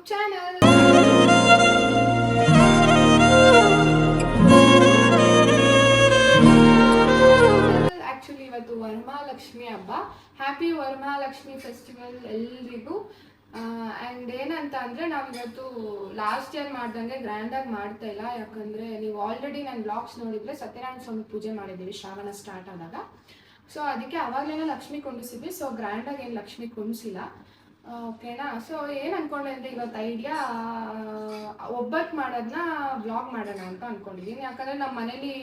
Channel. Actually ಇವತ್ತು ವರಮಹಾಲಕ್ಷ್ಮಿ ಹಬ್ಬ. Happy Varamahalakshmi festival ಎಲ್ರಿಗೂ. ಆ್ಯಂಡ್ ಏನಂತ ಅಂದರೆ ನಾವಿವತ್ತು ಲಾಸ್ಟ್ ಇಯರ್ ಮಾಡ್ದಂಗೆ ಗ್ರ್ಯಾಂಡಾಗಿ ಮಾಡ್ತಾ ಇಲ್ಲ. ಯಾಕಂದರೆ ನೀವು ಆಲ್ರೆಡಿ ನನ್ನ ಬ್ಲಾಗ್ಸ್ ನೋಡಿದರೆ ಸತ್ಯನಾರಾಯಣ ಸ್ವಾಮಿ ಪೂಜೆ ಮಾಡಿದ್ದೀವಿ ಶ್ರಾವಣ ಸ್ಟಾರ್ಟ್ ಆದಾಗ. ಸೊ ಅದಕ್ಕೆ ಅವಾಗಲೇ ಲಕ್ಷ್ಮಿ ಕೊಂಡಿಸಿದ್ವಿ. ಸೊ ಗ್ರ್ಯಾಂಡಾಗಿ ಏನು ಲಕ್ಷ್ಮಿ ಕೊಂಡಿಸಿಲ್ಲ. ಓಕೆನಾ. ಸೊ ಏನು ಅಂದ್ಕೊಂಡೆ ಅಂದರೆ ಇವತ್ತು ಐಡಿಯಾ ಒಬ್ಬಟ್ಟು ಮಾಡೋದನ್ನ ಬ್ಲಾಗ್ ಮಾಡೋಣ ಅಂತ ಅಂದ್ಕೊಂಡಿದ್ದೀನಿ. ಯಾಕಂದರೆ ನಮ್ಮ ಮನೇಲಿ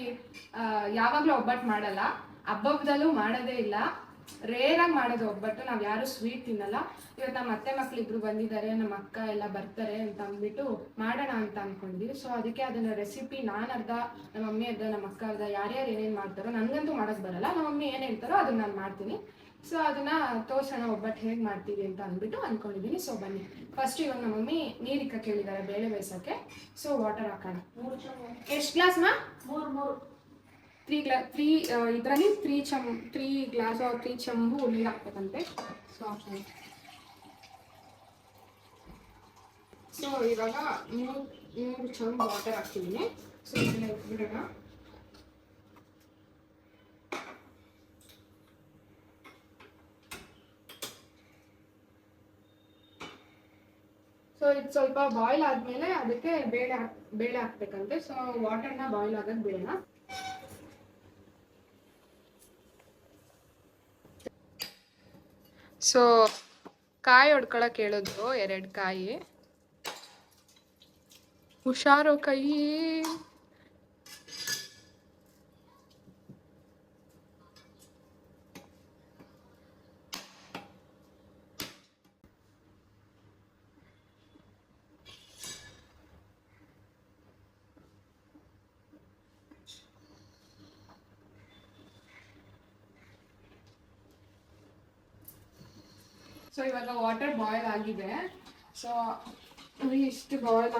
ಯಾವಾಗಲೂ ಒಬ್ಬಟ್ಟು ಮಾಡಲ್ಲ, ಹಬ್ಬದಲ್ಲೂ ಮಾಡೋದೇ ಇಲ್ಲ, ರೇರಾಗಿ ಮಾಡೋದು ಒಬ್ಬಟ್ಟು. ನಾವು ಯಾರೂ ಸ್ವೀಟ್ ತಿನ್ನಲ್ಲ. ಇವತ್ತು ನಮ್ಮ ಅತ್ತೆ ಮಕ್ಕಳಿಬ್ರು ಬಂದಿದ್ದಾರೆ, ನಮ್ಮ ಅಕ್ಕ ಎಲ್ಲ ಬರ್ತಾರೆ ಅಂತ ಅಂದ್ಬಿಟ್ಟು ಮಾಡೋಣ ಅಂತ ಅಂದ್ಕೊಂಡಿದ್ದೀವಿ. ಸೊ ಅದಕ್ಕೆ ಅದನ್ನು ರೆಸಿಪಿ ನಾನು ಅರ್ಧ, ನಮ್ಮ ಮಮ್ಮಿ ಅರ್ಧ, ನಮ್ಮ ಅಕ್ಕ ಅರ್ಧ, ಯಾರ್ಯಾರು ಏನೇನು ಮಾಡ್ತಾರೋ, ನನಗಂತೂ ಮಾಡೋಕ್ಕೆ ಬರಲ್ಲ, ನಮ್ಮ ಮಮ್ಮಿ ಏನು ಹೇಳ್ತಾರೋ ಅದನ್ನು ನಾನು ಮಾಡ್ತೀನಿ. ಸೊ ಅದನ್ನು ತೋರ್ಸೋಣ ಒಬ್ಬಟ್ಟು ಹೇಗೆ ಮಾಡ್ತೀವಿ ಅಂತ ಅಂದ್ಬಿಟ್ಟು ಅಂದ್ಕೊಂಡಿದ್ದೀನಿ. ಸೊ ಬನ್ನಿ. ಫಸ್ಟ್ ಇವಾಗ ನಮ್ಮ ಮಮ್ಮಿ ನೀರಿಕ್ಕ ಕೇಳಿದ್ದಾರೆ ಬೇಳೆ ಬೇಯಿಸೋಕ್ಕೆ. ಸೊ ವಾಟರ್ ಹಾಕೋಣ. ಎಷ್ಟು ಗ್ಲಾಸ್ ಮಾ? 3 ಇದರಲ್ಲಿ 3 ಗ್ಲಾಸ್ 3 ಚಂಬು ನೀರು ಹಾಕ್ಬೇಕಂತೆ. ಸೊ ಹಾಕೋಣ. ಸೊ ಇವಾಗ 3 ಚಂಬು ವಾಟರ್ ಹಾಕ್ತಿದ್ದೀನಿ. ಸೊ ಇದನ್ನ ಬಿಡೋಣ. ಸೊ ಇದು ಸ್ವಲ್ಪ ಬಾಯ್ಲ್ ಆದಮೇಲೆ ಅದಕ್ಕೆ ಬೇಳೆ ಹಾಕ್ಬೇಕಂತೆ. ಸೊ ವಾಟರ್ನ ಬಾಯ್ಲ್ ಆಗೋದು ಬಿಡೋಣ. ಸೊ ಕಾಯಿ ಹೊಡ್ಕೊಳಕ್ಕೆ ಹೇಳಿದ್ರು, 2 ಕಾಯಿ. ಹುಷಾರು ಕೈ. ಸೊ ಇವಾಗ ವಾಟರ್ ಬಾಯ್ಲ್ ಆಗಿದೆ. ಸೊ ಇಷ್ಟು ಬಾಯ್ಲ್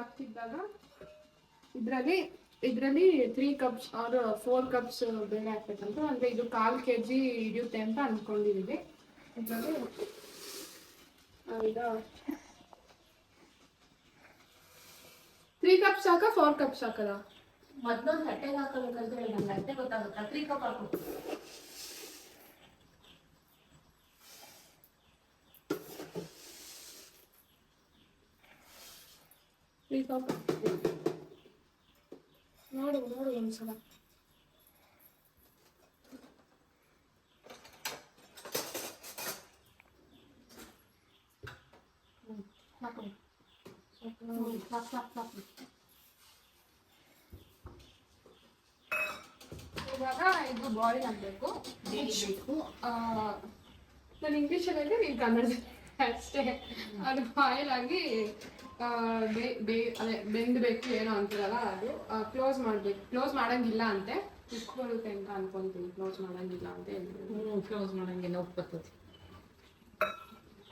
ಆಗ್ತಿದ್ದಾಗ ಇದರಲ್ಲಿ 3 ಕಪ್ಸ್ ಆರ್ 4 ಕಪ್ಸ್ ಬೇಳೆ ಹಾಕ್ಬೇಕಂತ. ಅಂದರೆ ಇದು 1/4 kg ಹಿಡಿಯುತ್ತೆ ಅಂತ ಅಂದ್ಕೊಂಡಿದ್ದೀವಿ. ಇದರಲ್ಲಿ ಈಗ 3 ಕಪ್ಸ್ ಸಾಕ 4 ಕಪ್ಸ್ ಹಾಕದ? ಮೊದಲೊಂದು ತಟ್ಟೆಗೆ ಹಾಕೋಬೇಕಂದ್ರೆ ನಂಗೆ ಅಷ್ಟೇ ಗೊತ್ತಾಗುತ್ತೆ. 3 ಕಪ್ ಹಾಕು. 3 ಕಪ್ ನೋಡು ಒಂದ್ಸಲ. ಇವಾಗ ಇದು ಬಾಯ್ಲ್ ಆಗಬೇಕು. ನಾನು ಇಂಗ್ಲೀಷಲ್ಲಿ ನೀನು ಕನ್ನಡದಲ್ಲಿ ಅಷ್ಟೇ. ಅದು ಬಾಯ್ಲ್ ಆಗಿ ಅದೇ ಬೆಂದಬೇಕು ಏನೋ ಅಂತೀರಲ್ಲ, ಅದು ಕ್ಲೋಸ್ ಮಾಡಬೇಕು. ಕ್ಲೋಸ್ ಮಾಡೋಂಗಿಲ್ಲ ಅಂತೆ, ಉಪ್ಪು ಬರುತ್ತೆ ಅಂತ ಅನ್ಕೊಂತೀನಿ. ಕ್ಲೋಸ್ ಮಾಡೋಂಗಿಲ್ಲ ಅಂತ ಹೇಳಿದ್ರು. ಕ್ಲೋಸ್ ಮಾಡೋಂಗಿಲ್ಲ, ಉಪ್ಪು ಬರ್ತದೆ.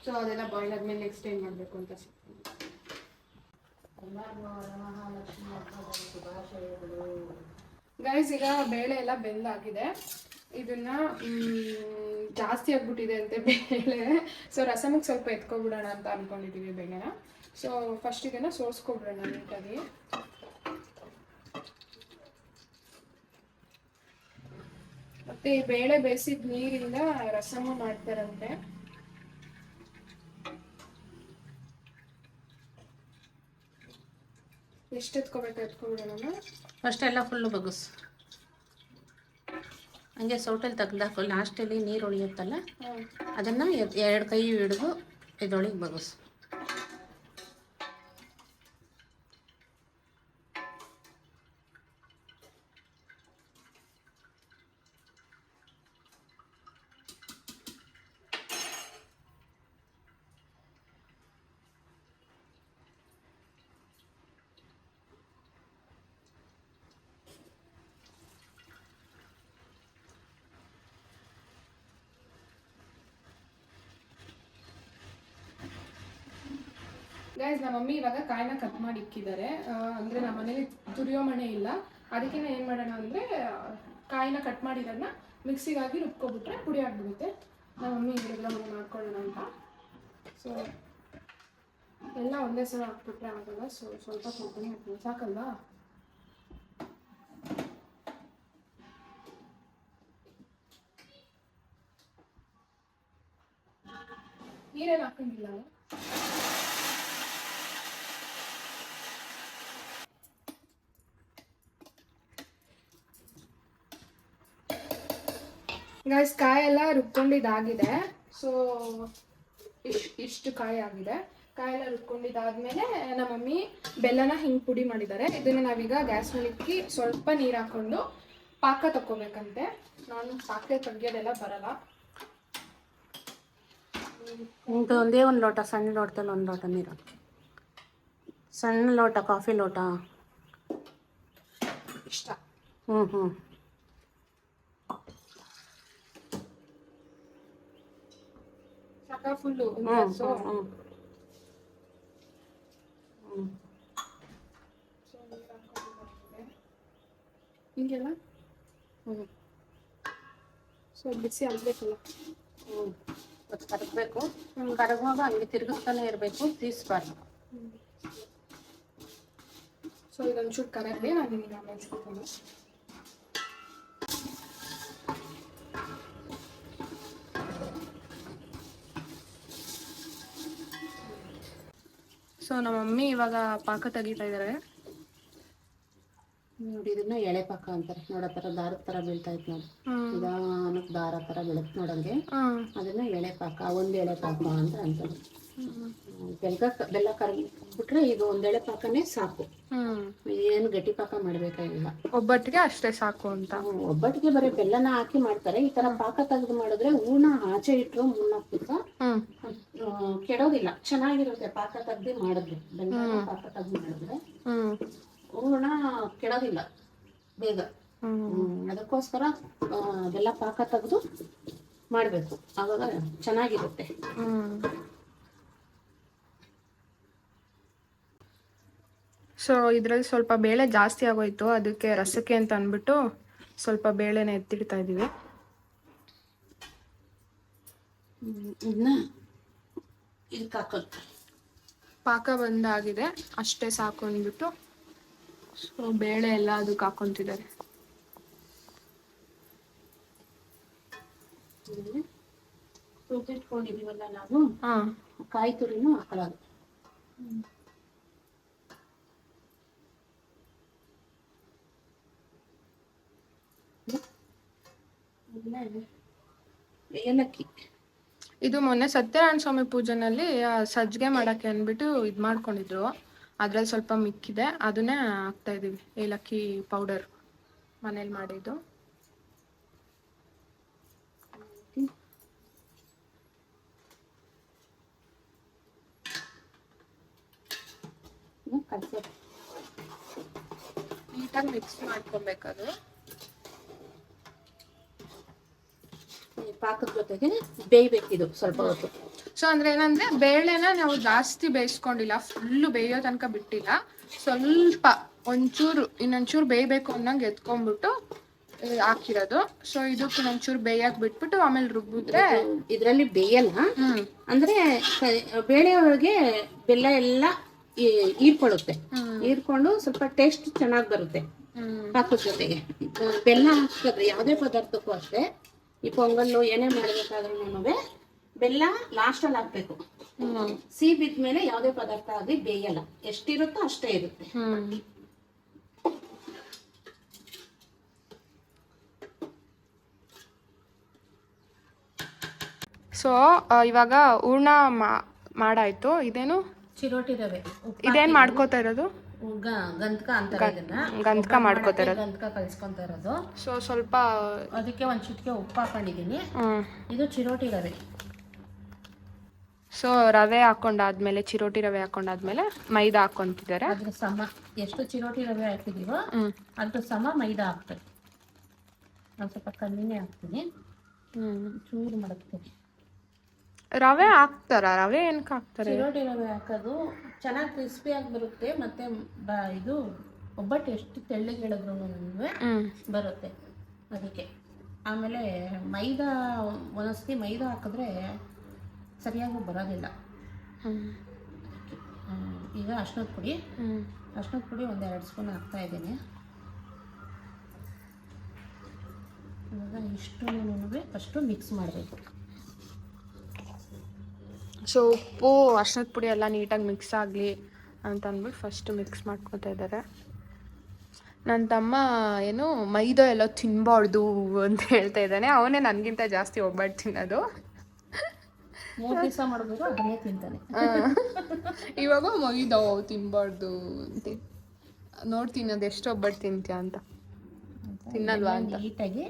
ಸೊ ಅದೆಲ್ಲ ಬಾಯ್ಲ್ ಆದ್ಮೇಲೆ ನೆಕ್ಸ್ಟ್ ಏನು ಮಾಡಬೇಕು ಅಂತ ಗೈಸ್. ಈಗ ಬೇಳೆ ಎಲ್ಲ ಬೆಂದಾಗಿದೆ. ಇದನ್ನ ಜಾಸ್ತಿ ಆಗ್ಬಿಟ್ಟಿದೆ ಅಂತೆ ಬೇಳೆ. ಸೊ ರಸಮಿಗೆ ಸ್ವಲ್ಪ ಎತ್ಕೊಬಿಡೋಣ ಅಂತ ಅನ್ಕೊಂಡಿದ್ದೀವಿ ಬೇಳೆನ. ಸೊ ಫಸ್ಟ್ ಇದನ್ನು ಸೋಸ್ಕೊಬಿಡೋಣ ನೀಟಾಗಿ. ಮತ್ತೆ ಈ ಬೇಳೆ ಬೇಯಿಸಿದ ನೀರಿಂದ ರಸಮ ಮಾಡ್ತಾರಂತೆ. ಎಷ್ಟು ಎತ್ಕೋಬೇಕು? ಎತ್ಕೊಬಿಡೋಣ ಫಸ್ಟ್ ಎಲ್ಲ ಫುಲ್ಲು ಬಗ್ಗಸ್, ಹಂಗೆ ಸೌಟಲ್ಲಿ ತೆಗ್ದಾಕೋ. ಲಾಸ್ಟಲ್ಲಿ ನೀರು ಉಳಿಯುತ್ತಲ್ಲ, ಅದನ್ನು 2 ಕೈ ಹಿಡಿದು ಇದರೊಳಗೆ ಬಗ್ಗಸ್. ಗೈಸ್, ನಮ್ಮ ಮಮ್ಮಿ ಇವಾಗ ಕಾಯಿನ ಕಟ್ ಮಾಡಿ ಇಕ್ಕಿದ್ದಾರೆ. ಅಂದರೆ ನಮ್ಮ ಮನೇಲಿ ತುರಿಯೋ ಮಣೆ ಇಲ್ಲ, ಅದಕ್ಕೆ ಏನು ಮಾಡೋಣ ಅಂದರೆ ಕಾಯಿನ ಕಟ್ ಮಾಡಿರೋದನ್ನ ಮಿಕ್ಸಿಗಾಗಿ ರುಬ್ಕೊಬಿಟ್ರೆ ಪುಡಿ ಆಗಿಬಿಡುತ್ತೆ. ನಮ್ಮ ಮಮ್ಮಿ ಇವೆಲ್ಲ ಮಾಡ್ಕೊಳ್ಳೋಣ ಅಂತ. ಸೊ ಎಲ್ಲ ಒಂದೇ ಸಲ ಹಾಕ್ಬಿಟ್ರೆ ಆಗಲ್ಲ, ಸೊ ಸ್ವಲ್ಪ ಸ್ವಲ್ಪನೇ ಹಾಕ್ತೀನಿ, ಸಾಕಲ್ವಾ? ನೀರೇನು ಹಾಕಂಗಿಲ್ಲ. ಗೈಸ್, ಕಾಯೆಲ್ಲ ರುಬ್ಕೊಂಡಿದ್ದಾಗಿದೆ. ಸೊ ಇಷ್ಟು ಕಾಯಿ ಆಗಿದೆ. ಕಾಯೆಲ್ಲ ರುಬ್ಕೊಂಡಿದ್ದಾದ್ಮೇಲೆ ನಮ್ಮ ಮಮ್ಮಿ ಬೆಲ್ಲನ ಹಿಂಗೆ ಪುಡಿ ಮಾಡಿದ್ದಾರೆ. ಇದನ್ನು ನಾವೀಗ ಗ್ಯಾಸ್ ಮೇಲೆ ಇಕ್ಕಿ ಸ್ವಲ್ಪ ನೀರು ಹಾಕ್ಕೊಂಡು ಪಾಕ ತಕ್ಕೋಬೇಕಂತೆ. ನಾನು ಪಾಕ ತೆಗಿಯೋದೆಲ್ಲ ಬರಲ್ಲ. ಇದು ಒಂದೇ ಒಂದು ಲೋಟ, ಸಣ್ಣ ಲೋಟದಲ್ಲಿ ಒಂದು ಲೋಟ ನೀರು, ಸಣ್ಣ ಲೋಟ, ಕಾಫಿ ಲೋಟ ಇಷ್ಟ. ಹ್ಞೂ ಸಾಕ ಫುಲ್ಲು. ಹಿಂಗೆಲ್ಲ ಸೊ ಬಿಸಿ ಆಗಬೇಕಲ್ಲ. ಕರಗಬೇಕು. ಕರಗುವಾಗ ಹಂಗೆ ತಿರುಗಿಸ್ತಾನೆ ಇರಬೇಕು, ತೀಸ್ಬಾರ್ದು. ಸೊ ಇದೊಂಚೂರು ಕರಗಲಿ, ನಾನು ನಿಮಗೆ ಆಮೇಲೆ ಸಿಗ್ತೀನಿ. ಸೊ ನಮ್ಮ ಮಮ್ಮಿ ಇವಾಗ ಪಾಕ ತೆಗಿತಾ ಇದ್ದಾರೆ. ನೋಡಿ, ಇದನ್ನ ಎಳೆ ಪಾಕ ಅಂತಾರೆ. ನೋಡೋ ಥರ ದಾರದ ಥರ ಬೀಳ್ತಾ ಇತ್ತು ನೋಡಿ, ನಿಧಾನಕ್ಕೆ ದಾರ ಥರ ಬೀಳುತ್ತೆ ನೋಡಂಗೆ, ಅದನ್ನ ಎಳೆ ಪಾಕ, ಒಂದು ಎಳೆ ಪಾಕ ಅಂತ ಅಂತಾರೆ. ಬೆಲ್ಲ ಕರಗಿಬಿಟ್ರೆ ಇದು ಒಂದು ಎಳೆ ಪಾಕನೇ ಸಾಕು, ಏನು ಗಟ್ಟಿ ಪಾಕ ಮಾಡಬೇಕಾಗಿಲ್ಲ. ಒಬ್ಬಟ್ಟಿಗೆ ಅಷ್ಟೇ ಸಾಕು ಅಂತ. ಒಬ್ಬಟ್ಟಿಗೆ ಬರೀ ಬೆಲ್ಲನ ಹಾಕಿ ಮಾಡ್ತಾರೆ. ಈ ತರ ಪಾಕ ತೆಗೆದು ಮಾಡಿದ್ರೆ ಹೂರ್ಣ ಆಚೆ ಇಟ್ಟರು 3-4 ದಿವಸ ಕೆಡೋದಿಲ್ಲ, ಚೆನ್ನಾಗಿರುತ್ತೆ. ಪಾಕ ತೆಗ್ದು ಮಾಡಿದ್ರೆ, ಬೆಲ್ಲ ಪಾಕ ತೆಗ್ದು ಮಾಡಿದ್ರೆ ಹೂರ್ಣ ಕೆಡೋದಿಲ್ಲ ಬೇಗ. ಅದಕ್ಕೋಸ್ಕರ ಬೆಲ್ಲ ಪಾಕ ತೆಗೆದು ಮಾಡಬೇಕು, ಆವಾಗ ಚೆನ್ನಾಗಿರುತ್ತೆ. ಸೊ ಇದರಲ್ಲಿ ಸ್ವಲ್ಪ ಬೇಳೆ ಜಾಸ್ತಿ ಆಗೋಯ್ತು, ಅದಕ್ಕೆ ರಸಕ್ಕೆ ಅಂತ ಅಂದ್ಬಿಟ್ಟು ಸ್ವಲ್ಪ ಬೇಳೆನ ಎತ್ತಿಡ್ತಾ ಇದ್ದೀವಿ. ಇದಕ್ಕೆ ಹಾಕೋದು ಪಾಕ ಬಂದಾಗಿದೆ, ಅಷ್ಟೇ ಸಾಕು ಅಂದ್ಬಿಟ್ಟು ಸೊ ಬೇಳೆ ಎಲ್ಲ ಅದಕ್ಕೆ ಹಾಕೊಂತಿದ್ದಾರೆ. ಇಟ್ಕೊಂಡಿದೀವಲ್ಲ ನಾವು, ಕಾಯಿ ತುರಿನೂ ಹಾಕೊಳ್ಳೋದು. ಏಲಕ್ಕಿ, ಇದು ಮೊನ್ನೆ ಸತ್ಯನಾರಾಯಣ ಸ್ವಾಮಿ ಪೂಜೆನಲ್ಲಿ ಸಜ್ಜಿಗೆ ಮಾಡಕ್ಕೆ ಅಂದ್ಬಿಟ್ಟು ಇದು ಮಾಡ್ಕೊಂಡಿದ್ರು, ಅದ್ರಲ್ಲಿ ಸ್ವಲ್ಪ ಮಿಕ್ಕಿದೆ, ಅದನ್ನೇ ಹಾಕ್ತಾ ಇದೀವಿ. ಏಲಕ್ಕಿ ಪೌಡರ್ ಮನೇಲಿ ಮಾಡಿದ್ದು. ನೀಟಾಗಿ ಮಿಕ್ಸ್ ಮಾಡ್ಕೊಬೇಕದು. ಪಾಕದ ಜೊತೆಗೆ ಬೇಯಬೇಕಿದು ಸ್ವಲ್ಪ ಹೊತ್ತು. ಸೊ ಅಂದ್ರೆ ಏನಂದ್ರೆ ಬೇಳೆನ ನಾವು ಜಾಸ್ತಿ ಬೇಯಿಸ್ಕೊಂಡಿಲ್ಲ, ಫುಲ್ಲು ಬೇಯೋ ತನಕ ಬಿಟ್ಟಿಲ್ಲ, ಸ್ವಲ್ಪ ಇನ್ನೊಂಚೂರು ಬೇಯಬೇಕು ಅನ್ನಂಗೆ ಎತ್ಕೊಂಡ್ಬಿಟ್ಟು ಹಾಕಿರೋದು. ಸೊ ಇದಕ್ಕೆ ಇನ್ನೊಂಚೂರು ಬೇಯಕ್ ಬಿಟ್ಬಿಟ್ಟು ಆಮೇಲೆ ರುಬ್ಬಿದ್ರೆ ಇದರಲ್ಲಿ ಬೇಯಲ್ಲ. ಅಂದ್ರೆ ಬೇಳೆ ಒಳಗೆ ಬೆಲ್ಲ ಎಲ್ಲ ಹೀರ್ಕೊಳ್ಳುತ್ತೆ, ಹೀರ್ಕೊಂಡು ಸ್ವಲ್ಪ ಟೇಸ್ಟ್ ಚೆನ್ನಾಗಿ ಬರುತ್ತೆ ಪಾಕದ ಜೊತೆಗೆ. ಬೆಲ್ಲ ಹಾಕಿದ್ರೆ ಯಾವುದೇ ಪದಾರ್ಥಕ್ಕೂ ಅಷ್ಟೇ, ಈ ಪೊಂಗಲ್ಲು ಏನೇ ಮಾಡಬೇಕಾದ್ರೂ ಬೆಲ್ಲ ಲಾಸ್ಟಲ್ಲಿ ಹಾಕ್ಬೇಕು. ಸಿಹಿ ಬಿದ್ಮೇಲೆ ಯಾವುದೇ ಪದಾರ್ಥ ಆಗಲಿ ಬೇಯಲ್ಲ, ಎಷ್ಟಿರುತ್ತೋ ಅಷ್ಟೇ ಇರುತ್ತೆ. ಸೊ ಇವಾಗ ಹೂರ್ಣ ಮಾಡಾಯ್ತು. ಇದೇನು ಚಿರೋಟಿ ರವೆ, ಇದೇನ್ ಮಾಡ್ಕೋತಾ ಇರೋದು? ಗಂಧಕ ಅಂತಾರೆ ಇದನ್ನ, ಗಂಧಕ ಮಾಡ್ಕೋತಾ ಇರೋದು, ಗಂಧಕ ಕಲಿಸ್ಕೊಂತಾ ಇರೋದು. ಸೊ ಸ್ವಲ್ಪ ಅದಕ್ಕೆ ಒಂದು ಚಿಟಿಕೆ ಉಪ್ಪು ಹಾಕೊಂಡಿದ್ದೀನಿ. ಇದು ಚಿರೋಟಿ ರವೆ. ಸೊ ರವೆ ಹಾಕೊಂಡಾದ್ಮೇಲೆ, ಚಿರೋಟಿ ರವೆ ಹಾಕೊಂಡಾದ್ಮೇಲೆ ಮೈದಾ ಹಾಕೊಂತಿದ್ದಾರೆ. ಅದ್ರ ಸಮ ಎಷ್ಟು ಚಿರೋಟಿ ರವೆ ಹಾಕಿದೀವೋ ಅದ್ರ ಸಮ ಮೈದಾ ಹಾಕ್ತಾರೆ. ನಾನು ಸ್ವಲ್ಪ ಕಮ್ಮಿನೇ ಹಾಕ್ತೀನಿ, ಚೂರು ಮಡಗ್ತೀನಿ. ರವೆ ಹಾಕ್ತಾರ? ರವೆ ಏನಕ್ಕೆ ಹಾಕ್ತಾರೆ? ಚಿರೋಟಿ ರವೆ ಹಾಕೋದು ಚೆನ್ನಾಗಿ ಕ್ರಿಸ್ಪಿಯಾಗಿ ಬರುತ್ತೆ, ಮತ್ತೆ ಇದು ಒಬ್ಬಟ್ಟು ಎಷ್ಟು ತೆಳ್ಳಗೆ ಹೇಳಿದ್ರು ಬರುತ್ತೆ ಅದಕ್ಕೆ. ಆಮೇಲೆ ಮೈದಾ ಒಂದೊಂದ್ಸತಿ ಮೈದಾ ಹಾಕಿದ್ರೆ ಸರಿಯಾಗಿ ಬರೋದಿಲ್ಲ, ಈಗ ಅರ್ಶಿನದ ಪುಡಿ, ಅರ್ಶಿನದ ಪುಡಿ ಒಂದು 2 ಸ್ಪೂನ್ ಹಾಕ್ತಾ ಇದ್ದೀನಿ. ಇವಾಗ ಇಷ್ಟು ಫಸ್ಟು ಮಿಕ್ಸ್ ಮಾಡಬೇಕು. ಸೊ ಉಪ್ಪು ಅರ್ಶಿನದ ಪುಡಿ ಎಲ್ಲ ನೀಟಾಗಿ ಮಿಕ್ಸ್ ಆಗಲಿ ಅಂತ ಅಂದ್ಬಿಟ್ಟು ಫಸ್ಟ್ ಮಿಕ್ಸ್ ಮಾಡ್ಕೊತಾ ಇದ್ದಾರೆ. ನನ್ನ ತಮ್ಮ ಏನು ಮೈದಾ ಎಲ್ಲ ತಿನ್ನಬಾರ್ದು ಅಂತ ಹೇಳ್ತಾ ಇದ್ದಾನೆ. ಅವನೇ ನನಗಿಂತ ಜಾಸ್ತಿ ಒಬ್ಬಟ್ಟು ತಿನ್ನೋದು. 3 ದಿವಸ ಮಾಡಬೇಕು, ಅದನ್ನೇ ತಿಂತಾನೆ. ಇವಾಗ ಮೈದಾ ತಿನ್ನಬಾರ್ದು ಅಂತ ನೋಡ್ತೀನಿ, ಅದು ಎಷ್ಟು ಒಬ್ಬಟ್ಟು ತಿಂತೀಯ ಅಂತ. ತಿನ್ನಲ್ವಾ ಅಂತ ನೀಟಾಗಿ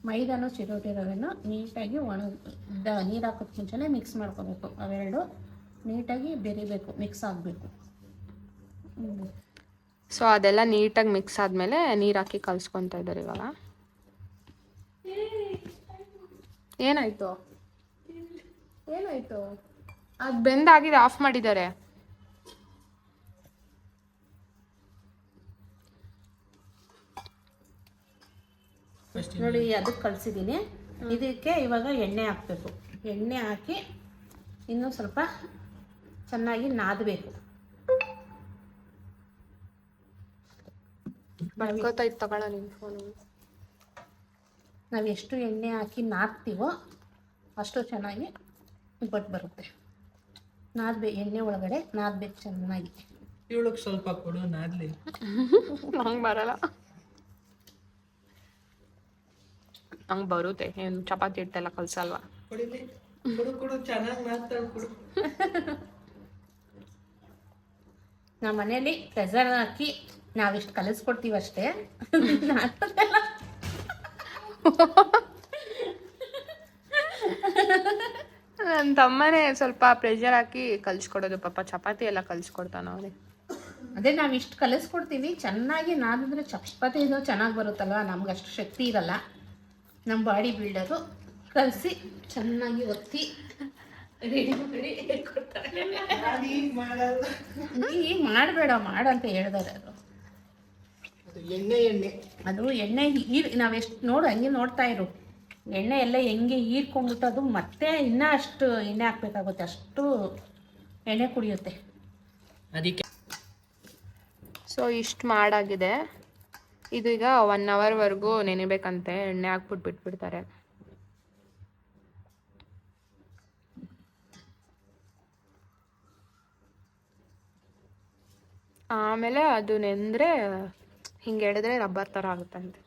ಮೈದಾನು ಚಿರೋಟಿ ರವೆನೂ ನೀಟಾಗಿ ನೀರು ಹಾಕೋದು ಮುಂಚೆನೇ ಮಿಕ್ಸ್ ಮಾಡ್ಕೋಬೇಕು. ಅವೆರಡು ನೀಟಾಗಿ ಬೆರಿಬೇಕು, ಮಿಕ್ಸ್ ಆಗಬೇಕು. ಸೊ ಅದೆಲ್ಲ ನೀಟಾಗಿ ಮಿಕ್ಸ್ ಆದಮೇಲೆ ನೀರು ಹಾಕಿ ಕಲಿಸ್ಕೊತಾ ಇದ್ದಾರೆ. ಇವಾಗ ಏನಾಯಿತು ಏನಾಯಿತು? ಅದು ಬೆಂದಾಗಿದೆ, ಆಫ್ ಮಾಡಿದ್ದಾರೆ. ನೋಡಿ ಅದಕ್ಕೆ ಕಲಿಸಿದ್ದೀನಿ. ಇದಕ್ಕೆ ಇವಾಗ ಎಣ್ಣೆ ಹಾಕಬೇಕು. ಎಣ್ಣೆ ಹಾಕಿ ಇನ್ನೂ ಸ್ವಲ್ಪ ಚೆನ್ನಾಗಿ ನಾದಬೇಕು. ಬರ್ಕೋತಾಯ್ತು, ತಗೊಳ ನಿಮ್ಮ ಫೋನು. ನಾವು ಎಷ್ಟು ಎಣ್ಣೆ ಹಾಕಿ ನಾದ್ತೀವೋ ಅಷ್ಟು ಚೆನ್ನಾಗಿ ಒಬ್ಬಟ್ಟು ಬರುತ್ತೆ. ಎಣ್ಣೆ ಒಳಗಡೆ ನಾದಬೇಕು ಚೆನ್ನಾಗಿ. ಇವಳಿಗೆ ಸ್ವಲ್ಪ ಕೊಡು, ನಾದ್ಲಿ. ನಂಗೆ ಬರಲ್ಲ. ನಂಗೆ ಬರುತ್ತೆ, ಏನು ಚಪಾತಿ ಹಿಟ್ಟೆಲ್ಲ ಕಲ್ಸಲ್ವಾ? ಕೊಡು ಚೆನ್ನಾಗಿ ನಾದ್ತಾಳೆ, ಕೊಡು. ನಮ್ಮ ಮನೇಲಿ ಪ್ರೆಸರ್ ಹಾಕಿ ನಾವಿಷ್ಟು ಕಲಿಸ್ಕೊಡ್ತೀವಿ ಅಷ್ಟೇ. ನನ್ನ ತಮ್ಮನೇ ಸ್ವಲ್ಪ ಪ್ರೆಷರ್ ಹಾಕಿ ಕಲಿಸ್ಕೊಡೋದು. ಪಾಪ ಚಪಾತಿ ಎಲ್ಲ ಕಲಿಸ್ಕೊಡ್ತಾನ ಅವನೇ. ಅದೇ ನಾವು ಇಷ್ಟು ಕಲಿಸ್ಕೊಡ್ತೀವಿ, ಚೆನ್ನಾಗಿ ನಾದಿದ್ರೆ ಚಪಾತಿ ಇದು ಚೆನ್ನಾಗಿ ಬರುತ್ತಲ್ವ. ನಮ್ಗೆ ಅಷ್ಟು ಶಕ್ತಿ ಇರಲ್ಲ. ನಮ್ಮ ಬಾಡಿ ಬಿಲ್ಡರು ಕಲಿಸಿ ಚೆನ್ನಾಗಿ ಒತ್ತಿ ರೆಡಿ ಮಾಡಿ ಕೊಡ್ತಾರೆ. ಈಗ ಮಾಡಬೇಡ ಮಾಡಂತ ಹೇಳಿದಾರೆ. ಅದು ಎಣ್ಣೆ ನಾವೆಷ್ಟು ನೋಡು ಹಂಗೆ ನೋಡ್ತಾ ಇರು. ಎಣ್ಣೆ ಎಲ್ಲ ಹೆಂಗೆ ಹೀರ್ಕೊಂಡ್ಬಿಟ್ಟು ಅದು ಮತ್ತೆ ಇನ್ನೂ ಅಷ್ಟು ಎಣ್ಣೆ ಹಾಕ್ಬೇಕಾಗುತ್ತೆ. ಅಷ್ಟು ಎಣ್ಣೆ ಕುಡಿಯುತ್ತೆ ಅದಕ್ಕೆ. ಸೊ ಇಷ್ಟು ಮಾಡಾಗಿದೆ. ಇದು ಈಗ 1 ಅವರ್ವರೆಗೂ ನೆನೆಬೇಕಂತೆ. ಎಣ್ಣೆ ಹಾಕ್ಬಿಟ್ಟು ಬಿಟ್ಬಿಡ್ತಾರೆ. ಆಮೇಲೆ ಅದು ನೆಂದರೆ ಹಿಂಗೆ ಎಳೆದ್ರೆ ರಬ್ಬರ್ ಥರ ಆಗುತ್ತಂತೆ.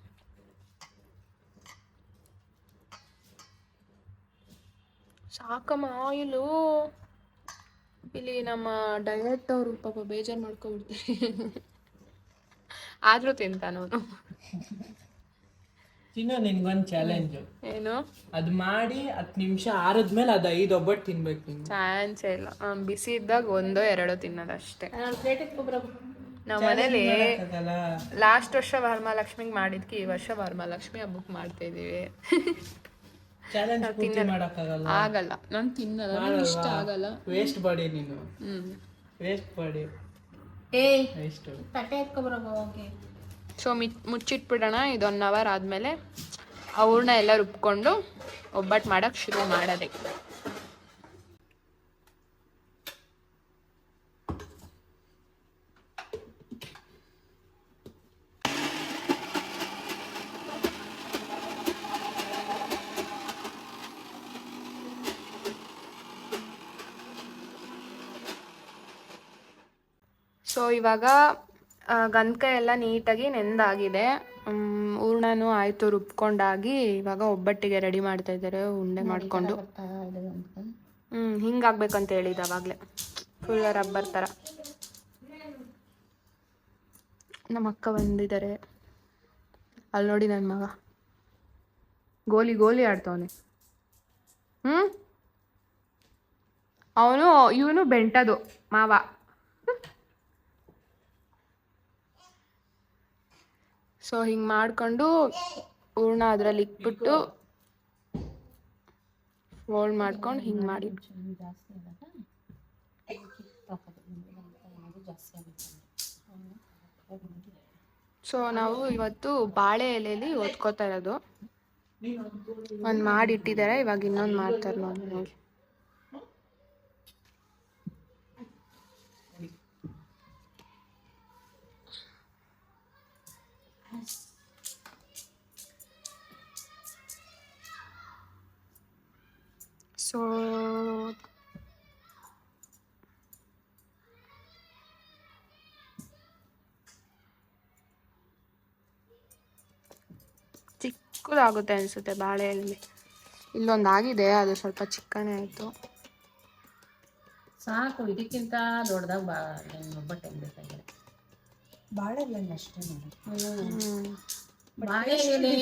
ಸಾಕಮ್ಮ ಆಯಿಲು. ಇಲ್ಲಿ ನಮ್ಮ ಡಯಟ್ ಅವರು ಪಾಪ ಬೇಜಾರು ಮಾಡ್ಕೊಬಿಡ್ತಾರೆ. ಆದರೂ ತಿಂತಾನವನು. ತಿನ್ನೋ, ನಿನ್ಗೊಂದು ಚಾಲೆಂಜು. ಏನು? ಅದು ಮಾಡಿ 10 ನಿಮಿಷ ಆರಿದ್ಮೇಲೆ ಅದು 5 ಒಬ್ಬಟ್ಟು ತಿನ್ಬೇಕು ನೀನು. ಚಾನ್ಸೇ ಇಲ್ಲ. ಬಿಸಿ ಇದ್ದಾಗ 1-2 ತಿನ್ನೋದು ಅಷ್ಟೇ. ನಮ್ಮ ಮನೇಲಿ ಲಾಸ್ಟ್ ವರ್ಷ ವರಮಹಾಲಕ್ಷ್ಮಿಗೆ ಮಾಡಿದ್ಕೆ ಈ ವರ್ಷ ವರಮಹಾಲಕ್ಷ್ಮಿ ಹಬ್ಬಕ್ಕೆ ಮಾಡ್ತಾ ಇದೀವಿ. ಆಗಲ್ಲ, ನಾನು ತಿನ್ನಲ್ಲ, ಇಷ್ಟ ಆಗಲ್ಲ. ವೇಸ್ಟ್ ಬಾಡಿ ನೀನು. Waste body. ಸೊ ಮುಚ್ಚಿಟ್ಬಿಡೋಣ. ಇದು 1 ಅವರ್ ಆದಮೇಲೆ ಅವ್ರನ್ನ ಎಲ್ಲ ರುಬ್ಕೊಂಡು ಒಬ್ಬಟ್ಟು ಮಾಡೋಕ್ಕೆ ಶುರು ಮಾಡೋದೆ. ಸೊ ಇವಾಗ ಗಂಧಕಾಯಿ ಎಲ್ಲ ನೀಟಾಗಿ ನೆಂದಾಗಿದೆ. ಹೂರ್ಣನೂ ಆಯಿತು, ರುಬ್ಕೊಂಡಾಗಿ ಇವಾಗ ಒಬ್ಬಟ್ಟಿಗೆ ರೆಡಿ ಮಾಡ್ತಾ ಇದ್ದಾರೆ. ಉಂಡೆ ಮಾಡಿಕೊಂಡು ಹಿಂಗಾಗ್ಬೇಕಂತ ಹೇಳಿದ್ದು ಅವಾಗಲೇ, ಫುಲ್ ರಬ್ಬರ್ ಥರ. ನಮ್ಮ ಅಕ್ಕ ಬಂದಿದ್ದಾರೆ. ಅಲ್ಲಿ ನೋಡಿ ನನ್ನ ಮಗ ಗೋಲಿ ಆಡ್ತವನೆ. ಇವನು ಬೆಂಟದು ಮಾವ. ಸೊ ಹಿಂಗೆ ಮಾಡಿಕೊಂಡು ಹೂರ್ಣ ಅದರಲ್ಲಿ ಇಟ್ಬಿಟ್ಟು ಫೋಲ್ಡ್ ಮಾಡ್ಕೊಂಡು ಹಿಂಗೆ ಮಾಡಿ. ಸೊ ನಾವು ಇವತ್ತು ಬಾಳೆ ಎಲೆಯಲ್ಲಿ ಒತ್ಕೋತಾ ಇರೋದು. ಒಂದು ಮಾಡಿಟ್ಟಿದ್ದಾರೆ, ಇವಾಗ ಇನ್ನೊಂದು ಮಾಡ್ತಾರೆ ನೋಡಿ. ಚಿಕ್ಕದಾಗುತ್ತೆ ಅನಿಸುತ್ತೆ ಬಾಳೆಯಲ್ಲಿ. ಇಲ್ಲೊಂದು ಆಗಿದೆ, ಅದು ಸ್ವಲ್ಪ ಚಿಕ್ಕನೇ ಆಯಿತು. ಸಾಕು, ಇದಕ್ಕಿಂತ ದೊಡ್ಡದಾಗ ಒಬ್ಬಟ್ಟು ಹೆಂಗ್ ಬೇಕಾಗಿದೆ. ಬಾಳೆ ಎಲೆ ಅಷ್ಟೇ ನೋಡಿ. ಬಾಳೆ ಎಲೆ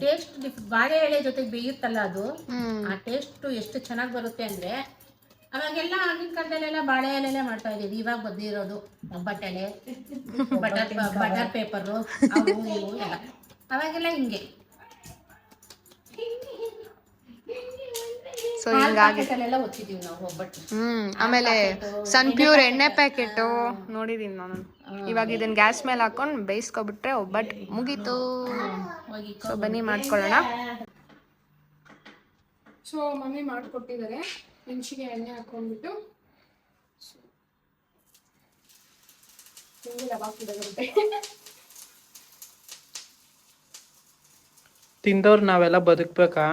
ಟೇಸ್ಟ್ ಬಾಳೆ ಎಲೆ ಜೊತೆಗೆ ಬೇಯುತ್ತಲ್ಲ ಅದು, ಆ ಟೇಸ್ಟ್ ಎಷ್ಟು ಚೆನ್ನಾಗಿ ಬರುತ್ತೆ ಅಂದ್ರೆ, ಅವಾಗೆಲ್ಲ ಆಗಿನ ಕಾಲದಲ್ಲೆಲ್ಲ ಬಾಳೆ ಎಲೆಲೆ ಮಾಡ್ತಾ ಇದ್ದೀವಿ. ಇವಾಗ ಬಂದಿರೋದು ಒಬ್ಬಟ್ಟೆಲೆ, ಬಟರ್ ಪೇಪರು, ಅವು ಇವು ಎಲ್ಲ. ಅವಾಗೆಲ್ಲ ಹಿಂಗೆ ಸೊ ಹಿಂಗಾಗಿ ಅಲ್ಲೆಲ್ಲ ಒತ್ತಿದ್ದೀವಿ ನಾವು ಒಬ್ಬಟ್ಟು. ಆಮೇಲೆ ಸನ್ ಪ್ಯೂರ್ ಎಣ್ಣೆ ಪ್ಯಾಕೆಟು ನೋಡಿದೀನಿ ನಾನು. ಇವಾಗ ಇದನ್ನ ಗ್ಯಾಸ್ ಮೇಲೆ ಹಾಕೊಂಡು ಬೇಯಿಸ್ಕೊಬಿಟ್ರೆ ಒಬ್ಬಟ್ಟು ಮುಗೀತು. ಸೊ ಬನ್ನಿ ಮಾಡ್ಕೊಳ್ಳೋಣ. ಸೊ ಮಮ್ಮಿ ಮಾಡಿಕೊಟ್ಟಿದ್ದಾರೆ. ಮೆಣಸಿಗೆ ಎಣ್ಣೆ ಹಾಕೊಂಡ್ಬಿಟ್ಟು ತಿಂದವ್ರು ನಾವೆಲ್ಲ ಬದುಕ್ಬೇಕಾ?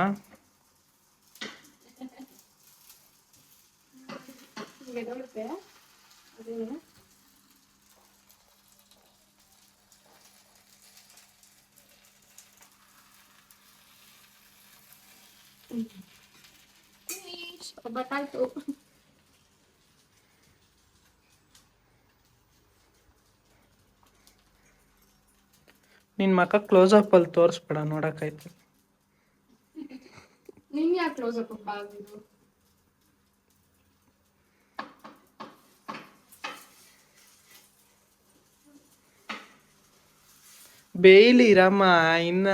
ಒಬ್ಬಟ್ಟಾಯ್ತು. ನಿನ್ ಮಕ್ಕ ಕ್ಲೋಸ್ ಅಪ್ ಅಲ್ಲಿ ತೋರಿಸ್ಬೇಡ, ನೋಡಕ್ಕಾಯ್ತು. ನಿನ್ ಯಾಕೆ ಕ್ಲೋಸ್ ಅಪ್ ಆಗಿದ್ದು? ಬೇಯ್ಲಿ ಇರಮ್ಮ ಇನ್ನ.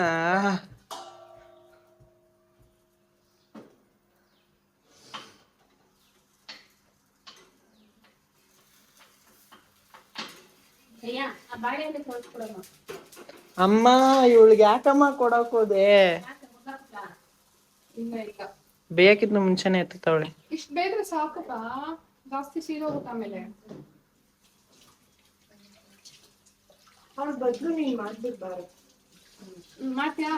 ಅಮ್ಮ ಇವಳಿಗೆ ಯಾಕಮ್ಮ ಕೊಡಕ್ ಹೋದೆ? ಬೇಯಕ್ಕಿಂತ ಮುಂಚೆನೆ ಎತ್ತವಳೆ. ಇಷ್ಟ ಬೇಗ ಸಾಕಪ್ಪ, ಜಾಸ್ತಿ ಸೀದೋಗುತ್ತೆ ಆಮೇಲೆ. ಅವ್ರ ಬದ್ಲು ನೀನ್ ಮಾಡ್ಬಿಡ್ಬಾರ್ದು. ಮಾಡ್ತೀಯಾ?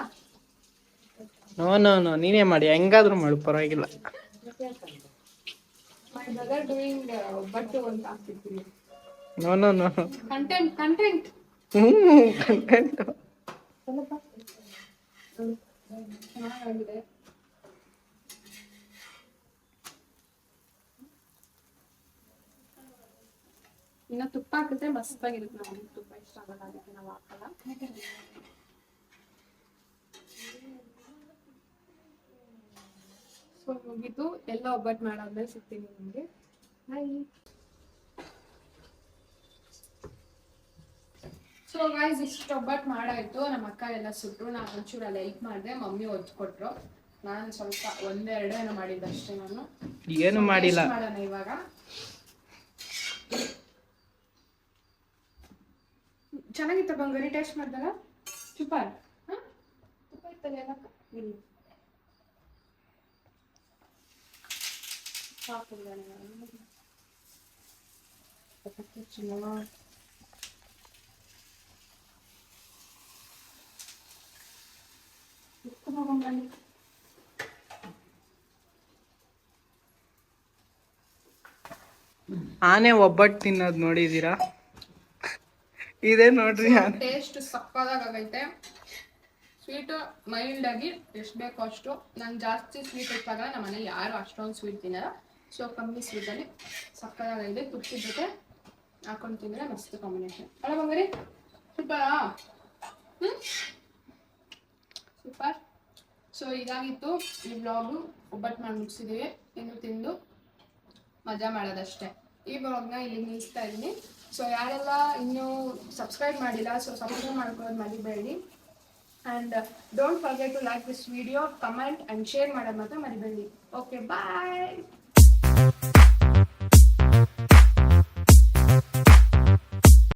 ನೋ ನೋ ನೋ, ನೀನೇ ಮಾಡಿ, ಹೆಂಗಾದ್ರೂ ಮಾಡು, ಪರವಾಗಿಲ್ಲ. ಮೈ ಬ್ರದರ್ ಡೂಯಿಂಗ್ ಒಬ್ಬಟ್ಟು ಅಂತ ಹಾಕ್ತಿರ್ತೀನಿ. No no no, content content. Content ಚೆನ್ನಾಗಿದೆ. ಇನ್ನ ತುಪ್ಪ ಹಾಕಿದ್ರೆ ಮಸ್ತಾಗಿರುತ್ತೆ. ನಮಗೆ ತುಪ್ಪ ಇಷ್ಟ ಆಗಲ್ಲ, ಅದಕ್ಕೆ ನಾವು ಹಾಕಲ್ಲ. ಸೊ ಮುಗಿತು, ಎಲ್ಲ ಒಬ್ಬಟ್ಟು ಮಾಡಾದ್ಮೇಲೆ ಸಿಗ್ತೀನಿ ನಿಮಗೆ. ಬಾಯ್. ಸೊ ಗೈಸ್, ಇಷ್ಟು ಒಬ್ಬಟ್ಟು ಮಾಡಾಯ್ತು. ನಮ್ಮ ಅಕ್ಕ ಎಲ್ಲ ಸುಟ್ಟರು, ನಾನು ಒಂಚೂರಲ್ಲಿ ಹೆಲ್ಪ್ ಮಾಡಿದೆ. ಮಮ್ಮಿ ಒದ್ಕೊಟ್ರು. ನಾನು ಸ್ವಲ್ಪ ಒಂದೆರಡು ಏನೋ ಮಾಡಿದ್ದಷ್ಟೇ. ನಾನು ಏನು ಮಾಡಿಲ್ಲ. ಮಾಡೋಣ ಇವಾಗ. ಚೆನ್ನಾಗಿತ್ತ ಬಂಗಾರಿ? ಟೇಸ್ಟ್ ಮಾಡ್ದಲ್ಲ? ಸೂಪರ್. ತುಪ್ಪ ಇತ್ತಲ್ಲ ಎಲ್ಲ ಇಲ್ಲ ಆನೆ ಒಬ್ಬಟ್ಟು ತಿನ್ನೋದು ನೋಡಿದೀರಾ? ಇದೇ ನೋಡ್ರಿ. ಟೇಸ್ಟ್ ಸಕ್ಕದಾಗೈತೆ. ಸ್ವೀಟ್ ಮೈಲ್ಡ್ ಆಗಿ ಎಷ್ಟು ಬೇಕೋ ಅಷ್ಟು. ನಂಗೆ ಜಾಸ್ತಿ ಸ್ವೀಟ್ ಇಟ್ಟಾಗ ನಮ್ಮ ಮನೇಲಿ ಯಾರು ಅಷ್ಟೊಂದು ಸ್ವೀಟ್ ತಿನ್ನಲ್ಲ. ಸೊ ಕಮ್ಮಿ ಸ್ವೀಟಲ್ಲಿ ಸಕ್ಕದಾಗೈತೆ. ತುಪ್ಪದ ಜೊತೆ ಹಾಕೊಂಡು ತಿಂದರೆ ಮಸ್ತ್ ಕಾಂಬಿನೇಷನ್ ಅಲ್ಲ ಬಂಗಾರಿ? ಸೂಪರಾ? ಸೂಪರ್. ಸೊ ಇದಾಗಿತ್ತು ಈ ವ್ಲಾಗು. ಒಬ್ಬಟ್ಟು ಮಾಡಿ ಮುಗಿಸಿದ್ದೀವಿ. ಇನ್ನು ತಿಂದು ಮಜಾ ಮಾಡೋದಷ್ಟೇ. ಈ ವ್ಲಾಗ್ನ ಇಲ್ಲಿ ನಿಲ್ಲಿಸ್ತಾ ಇದ್ದೀನಿ. ಸೊ ಯಾರೆಲ್ಲ ಇನ್ನೂ ಸಬ್ಸ್ಕ್ರೈಬ್ ಮಾಡಿಲ್ಲ, ಸೊ ಸಬ್ಸ್ಕ್ರೈಬ್ ಮಾಡ್ಕೊಳ್ಳೋದು ಮರಿಬೇಡಿ. And don't forget to like this video, comment and share ಮಾಡೋದು ಮಾತ್ರ ಮರಿಬೇಡಿ. ಓಕೆ, ಬಾಯ್.